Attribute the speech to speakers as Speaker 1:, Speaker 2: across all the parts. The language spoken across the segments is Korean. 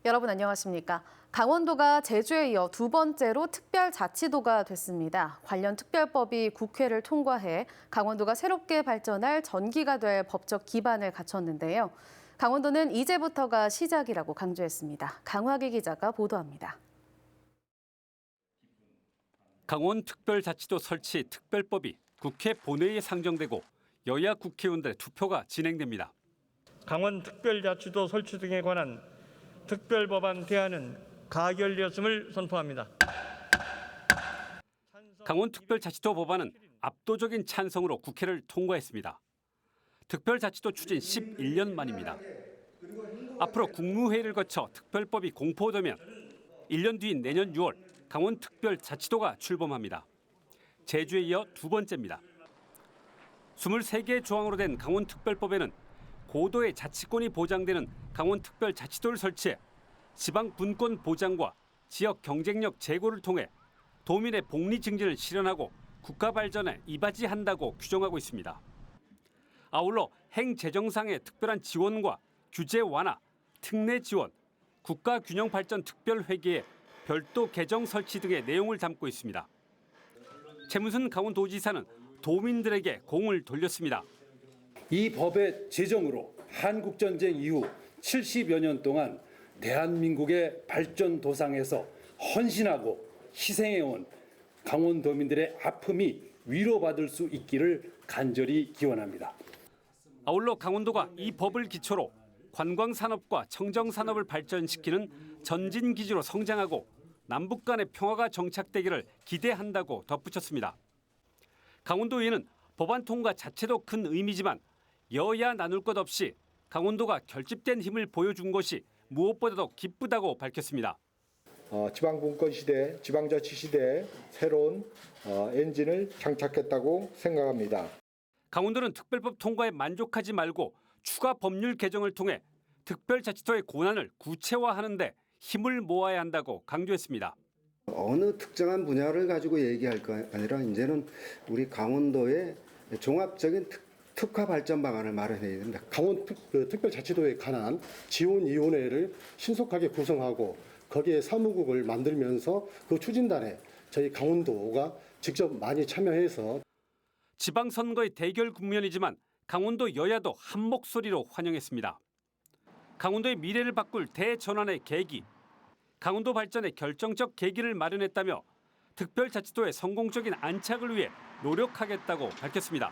Speaker 1: 여러분 안녕하십니까? 강원도가 제주에 이어 두 번째로 특별자치도가 됐습니다. 관련 특별법이 국회를 통과해 강원도가 새롭게 발전할 전기가 될 법적 기반을 갖췄는데요. 강원도는 이제부터가 시작이라고 강조했습니다. 강화기 기자가 보도합니다.
Speaker 2: 강원특별자치도 설치 특별법이 국회 본회의에 상정되고 여야 국회의원들의 투표가 진행됩니다.
Speaker 3: 강원특별자치도 설치 등에 관한 특별법안 대안은 가결되었음을 선포합니다.
Speaker 2: 강원특별자치도 법안은 압도적인 찬성으로 국회를 통과했습니다. 특별자치도 추진 11년 만입니다. 앞으로 국무회의를 거쳐 특별법이 공포되면 1년 뒤인 내년 6월 강원특별자치도가 출범합니다. 제주에 이어 두 번째입니다. 23개의 조항으로 된 강원특별법에는 고도의 자치권이 보장되는 강원특별자치도를 설치해 지방 분권 보장과 지역 경쟁력 제고를 통해 도민의 복리 증진을 실현하고 국가 발전에 이바지한다고 규정하고 있습니다. 아울러 행재정상의 특별한 지원과 규제 완화, 특례 지원, 국가균형발전특별회계에 별도 계정 설치 등의 내용을 담고 있습니다. 최문순 강원도지사는 도민들에게 공을 돌렸습니다.
Speaker 4: 이 법의 제정으로 한국전쟁 이후 70여 년 동안 대한민국의 발전 도상에서 헌신하고 희생해온 강원도민들의 아픔이 위로받을 수 있기를 간절히 기원합니다.
Speaker 2: 아울러 강원도가 이 법을 기초로 관광산업과 청정산업을 발전시키는 전진기지로 성장하고 남북 간의 평화가 정착되기를 기대한다고 덧붙였습니다. 강원도의회는 법안 통과 자체도 큰 의미지만 여야 나눌 것 없이 강원도가 결집된 힘을 보여준 것이 무엇보다도 기쁘다고 밝혔습니다.
Speaker 5: 지방분권 시대, 지방자치 시대에 새로운 엔진을 장착했다고 생각합니다.
Speaker 2: 강원도는 특별법 통과에 만족하지 말고 추가 법률 개정을 통해 특별자치도의 권한을 구체화하는 데 힘을 모아야 한다고 강조했습니다.
Speaker 6: 어느 특정한 분야를 가지고 얘기할 거 아니라 이제는 우리 강원도의 종합적인 특화 발전 방안을 마련해야 됩니다.
Speaker 7: 강원특별자치도에 관한 지원위원회를 신속하게 구성하고 거기에 사무국을 만들면서 그 추진단에 저희 강원도가 직접 많이 참여해서
Speaker 2: 지방선거의 대결 국면이지만 강원도 여야도 한 목소리로 환영했습니다. 강원도의 미래를 바꿀 대전환의 계기, 강원도 발전의 결정적 계기를 마련했다며 특별자치도의 성공적인 안착을 위해 노력하겠다고 밝혔습니다.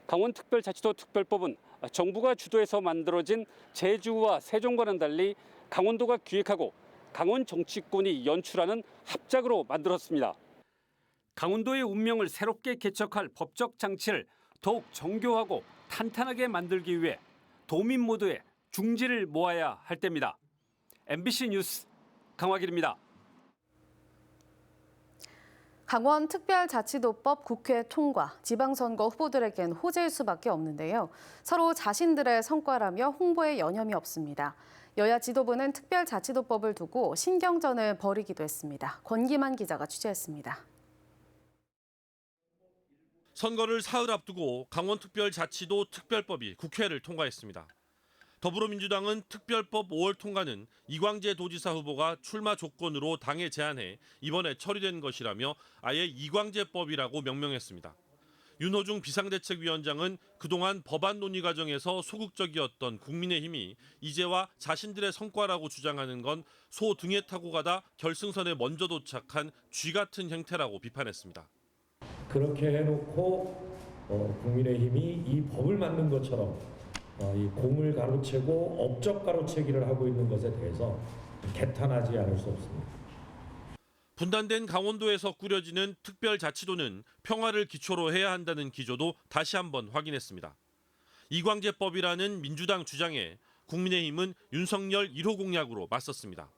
Speaker 2: 강원특별자치도 특별법은 정부가 주도해서 만들어진 제주와 세종과는 달리 강원도가 기획하고 강원 정치권이 연출하는 합작으로 만들었습니다. 강원도의 운명을 새롭게 개척할 법적 장치를 더욱 정교하고 탄탄하게 만들기 위해 도민 모두의 중지를 모아야 할 때입니다. MBC 뉴스 강화길입니다.
Speaker 1: 강원특별자치도법 국회 통과, 지방선거 후보들에겐 호재일 수밖에 없는데요. 서로 자신들의 성과라며 홍보에 여념이 없습니다. 여야 지도부는 특별자치도법을 두고 신경전을 벌이기도 했습니다. 권기만 기자가 취재했습니다.
Speaker 8: 선거를 사흘 앞두고 강원특별자치도 특별법이 국회를 통과했습니다. 더불어민주당은 특별법 5월 통과는 이광재 도지사 후보가 출마 조건으로 당에 제안해 이번에 처리된 것이라며 아예 이광재법이라고 명명했습니다. 윤호중 비상대책위원장은 그동안 법안 논의 과정에서 소극적이었던 국민의힘이 이제와 자신들의 성과라고 주장하는 건 소 등에 타고 가다 결승선에 먼저 도착한 쥐 같은 행태라고 비판했습니다.
Speaker 9: 그렇게 해놓고 국민의힘이 이 법을 만든 것처럼 이 공을 가로채고 업적 가로채기를 하고 있는 것에 대해서 개탄하지 않을 수 없습니다.
Speaker 8: 분단된 강원도에서 꾸려지는 특별자치도는 평화를 기초로 해야 한다는 기조도 다시 한번 확인했습니다. 이광재법이라는 민주당 주장에 국민의힘은 윤석열 1호 공약으로 맞섰습니다.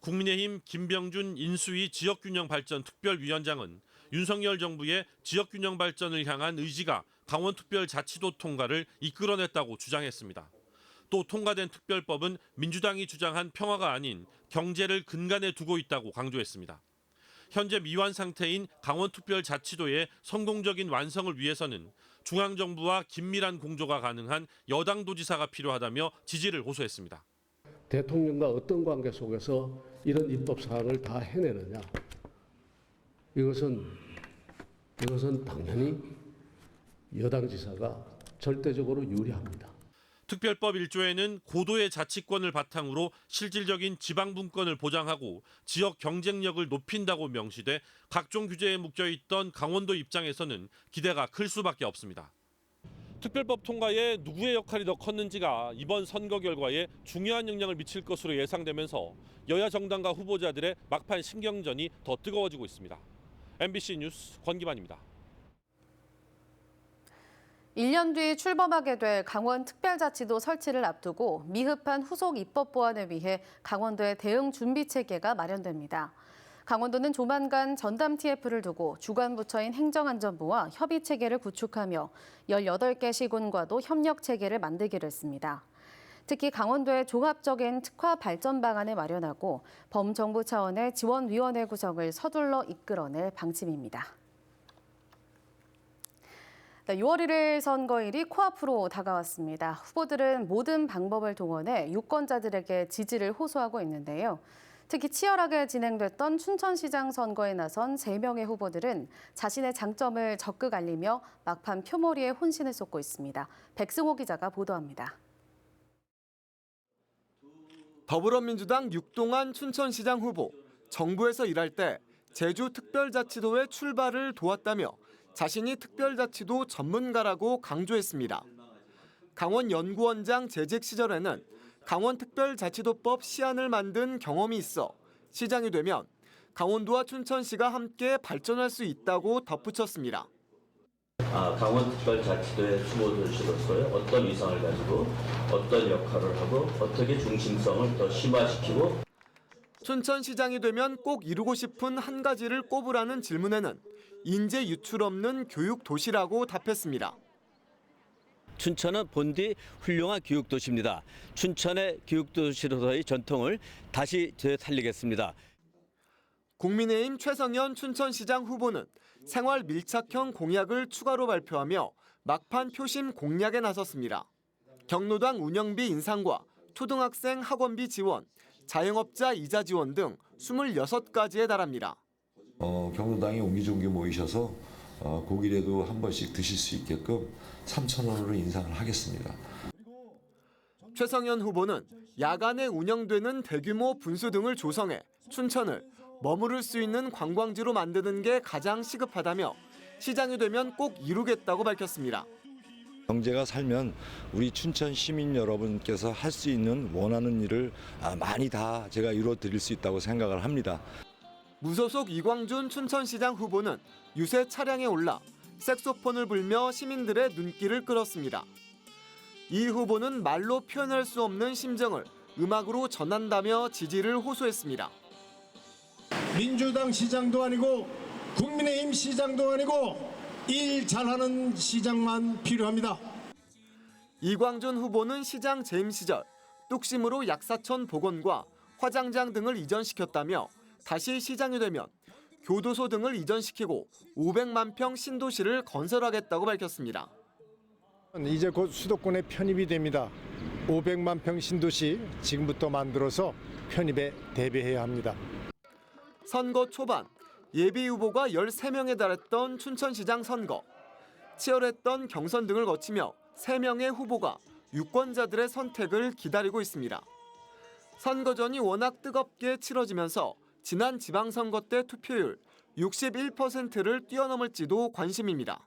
Speaker 8: 국민의힘 김병준 인수위 지역균형발전특별위원장은 윤석열 정부의 지역균형 발전을 향한 의지가 강원특별자치도 통과를 이끌어냈다고 주장했습니다. 또 통과된 특별법은 민주당이 주장한 평화가 아닌 경제를 근간에 두고 있다고 강조했습니다. 현재 미완 상태인 강원특별자치도의 성공적인 완성을 위해서는 중앙정부와 긴밀한 공조가 가능한 여당 도지사가 필요하다며 지지를 호소했습니다.
Speaker 7: 대통령과 어떤 관계 속에서 이런 입법 사항을 다 해내느냐. 이것은 당연히 여당 지사가 절대적으로 유리합니다.
Speaker 8: 특별법 1조에는 고도의 자치권을 바탕으로 실질적인 지방분권을 보장하고 지역 경쟁력을 높인다고 명시돼 각종 규제에 묶여있던 강원도 입장에서는 기대가 클 수밖에 없습니다. 특별법 통과에 누구의 역할이 더 컸는지가 이번 선거 결과에 중요한 영향을 미칠 것으로 예상되면서 여야 정당과 후보자들의 막판 신경전이 더 뜨거워지고 있습니다. MBC 뉴스 권기만입니다.
Speaker 1: 1년 뒤 출범하게 될 강원특별자치도 설치를 앞두고 미흡한 후속 입법 보완을 위해 강원도의 대응 준비 체계가 마련됩니다. 강원도는 조만간 전담 TF를 두고 주관 부처인 행정안전부와 협의 체계를 구축하며 18개 시군과도 협력 체계를 만들기로 했습니다. 특히 강원도의 종합적인 특화 발전 방안을 마련하고 범정부 차원의 지원위원회 구성을 서둘러 이끌어낼 방침입니다. 6월 1일 선거일이 코앞으로 다가왔습니다. 후보들은 모든 방법을 동원해 유권자들에게 지지를 호소하고 있는데요. 특히 치열하게 진행됐던 춘천시장 선거에 나선 3명의 후보들은 자신의 장점을 적극 알리며 막판 표몰이에 혼신을 쏟고 있습니다. 백승호 기자가 보도합니다.
Speaker 10: 더불어민주당 육동환 춘천시장 후보, 정부에서 일할 때 제주특별자치도의 출발을 도왔다며 자신이 특별자치도 전문가라고 강조했습니다. 강원연구원장 재직 시절에는 강원특별자치도법 시안을 만든 경험이 있어 시장이 되면 강원도와 춘천시가 함께 발전할 수 있다고 덧붙였습니다.
Speaker 11: 강원특별자치도의 후보들로서의 어떤 위상을 가지고 어떤 역할을 하고 어떻게 중심성을 더 심화시키고
Speaker 10: 춘천시장이 되면 꼭 이루고 싶은 한 가지를 꼽으라는 질문에는 인재 유출 없는 교육 도시라고 답했습니다.
Speaker 12: 춘천은 본디 훌륭한 교육도시입니다. 춘천의 교육도시로서의 전통을 다시 되살리겠습니다.
Speaker 10: 국민의힘 최성현 춘천시장 후보는 생활 밀착형 공약을 추가로 발표하며 막판 표심 공략에 나섰습니다. 경로당 운영비 인상과 초등학생 학원비 지원, 자영업자 이자 지원 등 26가지에 달합니다.
Speaker 13: 경로당에 옹기종기 모이셔서 고기라도 한 번씩 드실 수 있게끔 3,000원으로 인상을 하겠습니다.
Speaker 10: 최성현 후보는 야간에 운영되는 대규모 분수 등을 조성해 춘천을 머무를 수 있는 관광지로 만드는 게 가장 시급하다며 시장이 되면 꼭 이루겠다고 밝혔습니다.
Speaker 14: 경제가 살면 우리 춘천 시민 여러분께서 할 수 있는 원하는 일을 많이 다 제가 이루어 드릴 수 있다고 생각을 합니다.
Speaker 10: 무소속 이광준 춘천시장 후보는 유세 차량에 올라 색소폰을 불며 시민들의 눈길을 끌었습니다. 이 후보는 말로 표현할 수 없는 심정을 음악으로 전한다며 지지를 호소했습니다.
Speaker 15: 민주당 시장도 아니고 국민의힘 시장도 아니고 일 잘하는 시장만 필요합니다.
Speaker 10: 이광준 후보는 시장 재임 시절 뚝심으로 약사천 복원과 화장장 등을 이전시켰다며 다시 시장이 되면 교도소 등을 이전시키고 500만 평 신도시를 건설하겠다고 밝혔습니다.
Speaker 15: 이제 곧 수도권에 편입이 됩니다. 500만 평 신도시 지금부터 만들어서 편입에 대비해야 합니다.
Speaker 10: 선거 초반 예비 후보가 13명에 달했던 춘천시장 선거. 치열했던 경선 등을 거치며 3명의 후보가 유권자들의 선택을 기다리고 있습니다. 선거전이 워낙 뜨겁게 치러지면서 지난 지방선거 때 투표율 61%를 뛰어넘을지도 관심입니다.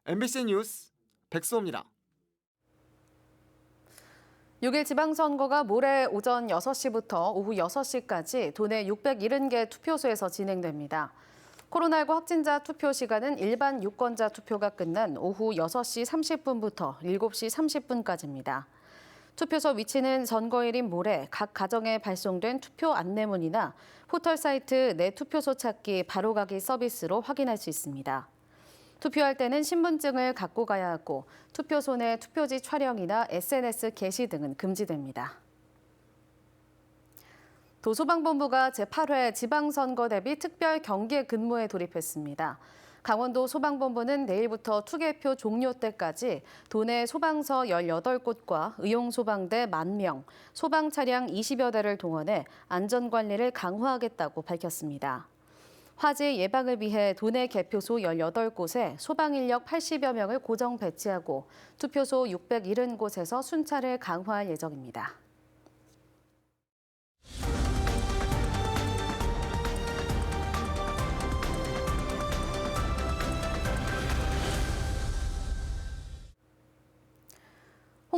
Speaker 10: MBC 뉴스 백수호입니다.
Speaker 1: 6일 지방선거가 모레 오전 6시부터 오후 6시까지 도내 670개 투표소에서 진행됩니다. 코로나19 확진자 투표 시간은 일반 유권자 투표가 끝난 오후 6시 30분부터 7시 30분까지입니다. 투표소 위치는 선거일인 모레 각 가정에 발송된 투표 안내문이나 포털 사이트 내 투표소 찾기 바로가기 서비스로 확인할 수 있습니다. 투표할 때는 신분증을 갖고 가야 하고 투표소 내 투표지 촬영이나 SNS 게시 등은 금지됩니다. 도소방본부가 제8회 지방선거 대비 특별 경계 근무에 돌입했습니다. 강원도 소방본부는 내일부터 투개표 종료 때까지 도내 소방서 18곳과 의용소방대 10,000명, 소방차량 20여 대를 동원해 안전관리를 강화하겠다고 밝혔습니다. 화재 예방을 위해 도내 개표소 18곳에 소방인력 80여 명을 고정 배치하고 투표소 670곳에서 순찰을 강화할 예정입니다.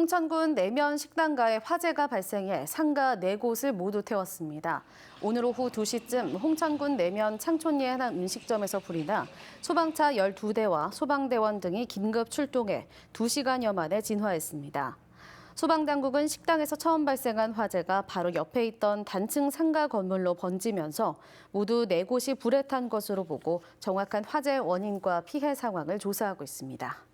Speaker 1: 홍천군 내면 식당가에 화재가 발생해 상가 4곳을 모두 태웠습니다. 오늘 오후 2시쯤 홍천군 내면 창촌리의 한 음식점에서 불이 나 소방차 12대와 소방대원 등이 긴급 출동해 2시간여 만에 진화했습니다. 소방당국은 식당에서 처음 발생한 화재가 바로 옆에 있던 단층 상가 건물로 번지면서 모두 4곳이 불에 탄 것으로 보고 정확한 화재 원인과 피해 상황을 조사하고 있습니다.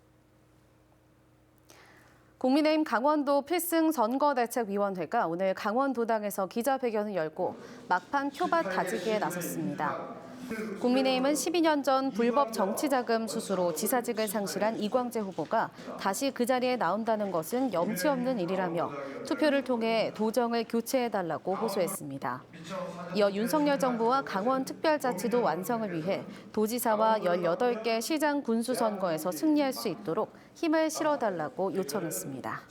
Speaker 1: 국민의힘 강원도 필승 선거대책위원회가 오늘 강원도당에서 기자회견을 열고 막판 표밭 다지기에 나섰습니다. 국민의힘은 12년 전 불법 정치자금 수수로 지사직을 상실한 이광재 후보가 다시 그 자리에 나온다는 것은 염치 없는 일이라며 투표를 통해 도정을 교체해달라고 호소했습니다. 이어 윤석열 정부와 강원특별자치도 완성을 위해 도지사와 18개 시장 군수 선거에서 승리할 수 있도록 힘을 실어달라고 요청했습니다.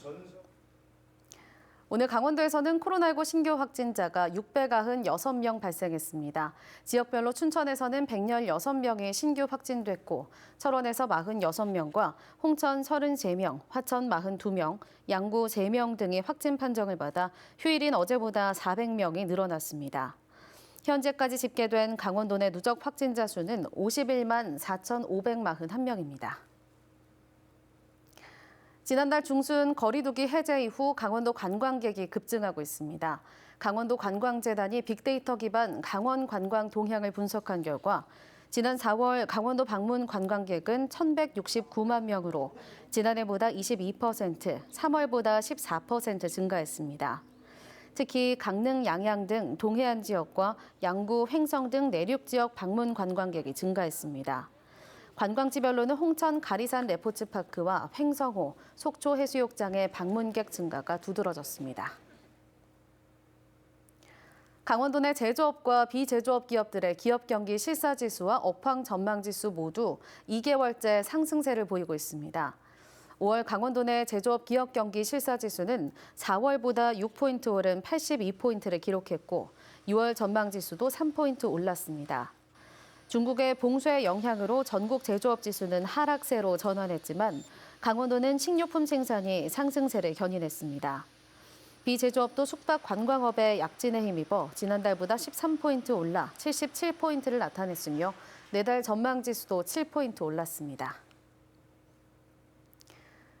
Speaker 1: 오늘 강원도에서는 코로나19 신규 확진자가 696명 발생했습니다. 지역별로 춘천에서는 116명이 신규 확진됐고 철원에서 46명과 홍천 33명, 화천 42명, 양구 3명 등이 확진 판정을 받아 휴일인 어제보다 400명이 늘어났습니다. 현재까지 집계된 강원도 내 누적 확진자 수는 51만 4,541명입니다. 지난달 중순 거리두기 해제 이후 강원도 관광객이 급증하고 있습니다. 강원도 관광재단이 빅데이터 기반 강원 관광 동향을 분석한 결과 지난 4월 강원도 방문 관광객은 1,169만 명으로 지난해보다 22%, 3월보다 14% 증가했습니다. 특히 강릉, 양양 등 동해안 지역과 양구, 횡성 등 내륙 지역 방문 관광객이 증가했습니다. 관광지별로는 홍천 가리산 레포츠파크와 횡성호, 속초 해수욕장의 방문객 증가가 두드러졌습니다. 강원도 내 제조업과 비제조업 기업들의 기업 경기 실사지수와 업황 전망지수 모두 2개월째 상승세를 보이고 있습니다. 5월 강원도 내 제조업 기업 경기 실사지수는 4월보다 6포인트 오른 82포인트를 기록했고 6월 전망지수도 3포인트 올랐습니다. 중국의 봉쇄 영향으로 전국 제조업 지수는 하락세로 전환했지만 강원도는 식료품 생산이 상승세를 견인했습니다. 비제조업도 숙박 관광업의 약진에 힘입어 지난달보다 13포인트 올라 77포인트를 나타냈으며 내달 전망지수도 7포인트 올랐습니다.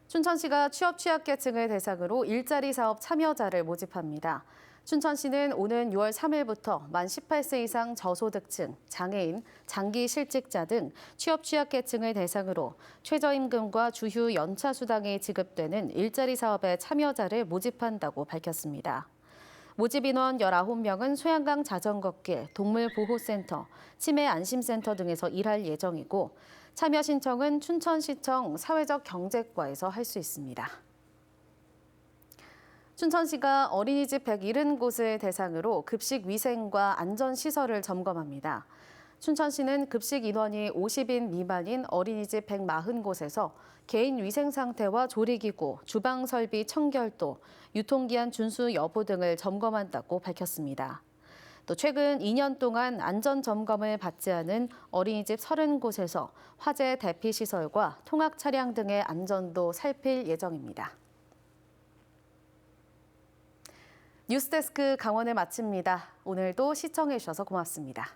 Speaker 1: 춘천시가 취업 취약계층을 대상으로 일자리 사업 참여자를 모집합니다. 춘천시는 오는 6월 3일부터 만 18세 이상 저소득층, 장애인, 장기 실직자 등 취업 취약계층을 대상으로 최저임금과 주휴 연차 수당이 지급되는 일자리 사업에 참여자를 모집한다고 밝혔습니다. 모집 인원 19명은 소양강 자전거길, 동물보호센터, 치매안심센터 등에서 일할 예정이고 참여 신청은 춘천시청 사회적경제과에서 할 수 있습니다. 춘천시가 어린이집 170곳을 대상으로 급식 위생과 안전시설을 점검합니다. 춘천시는 급식 인원이 50인 미만인 어린이집 140곳에서 개인 위생 상태와 조리기구, 주방 설비 청결도, 유통기한 준수 여부 등을 점검한다고 밝혔습니다. 또 최근 2년 동안 안전 점검을 받지 않은 어린이집 30곳에서 화재 대피 시설과 통학 차량 등의 안전도 살필 예정입니다. 뉴스데스크 강원을 마칩니다. 오늘도 시청해 주셔서 고맙습니다.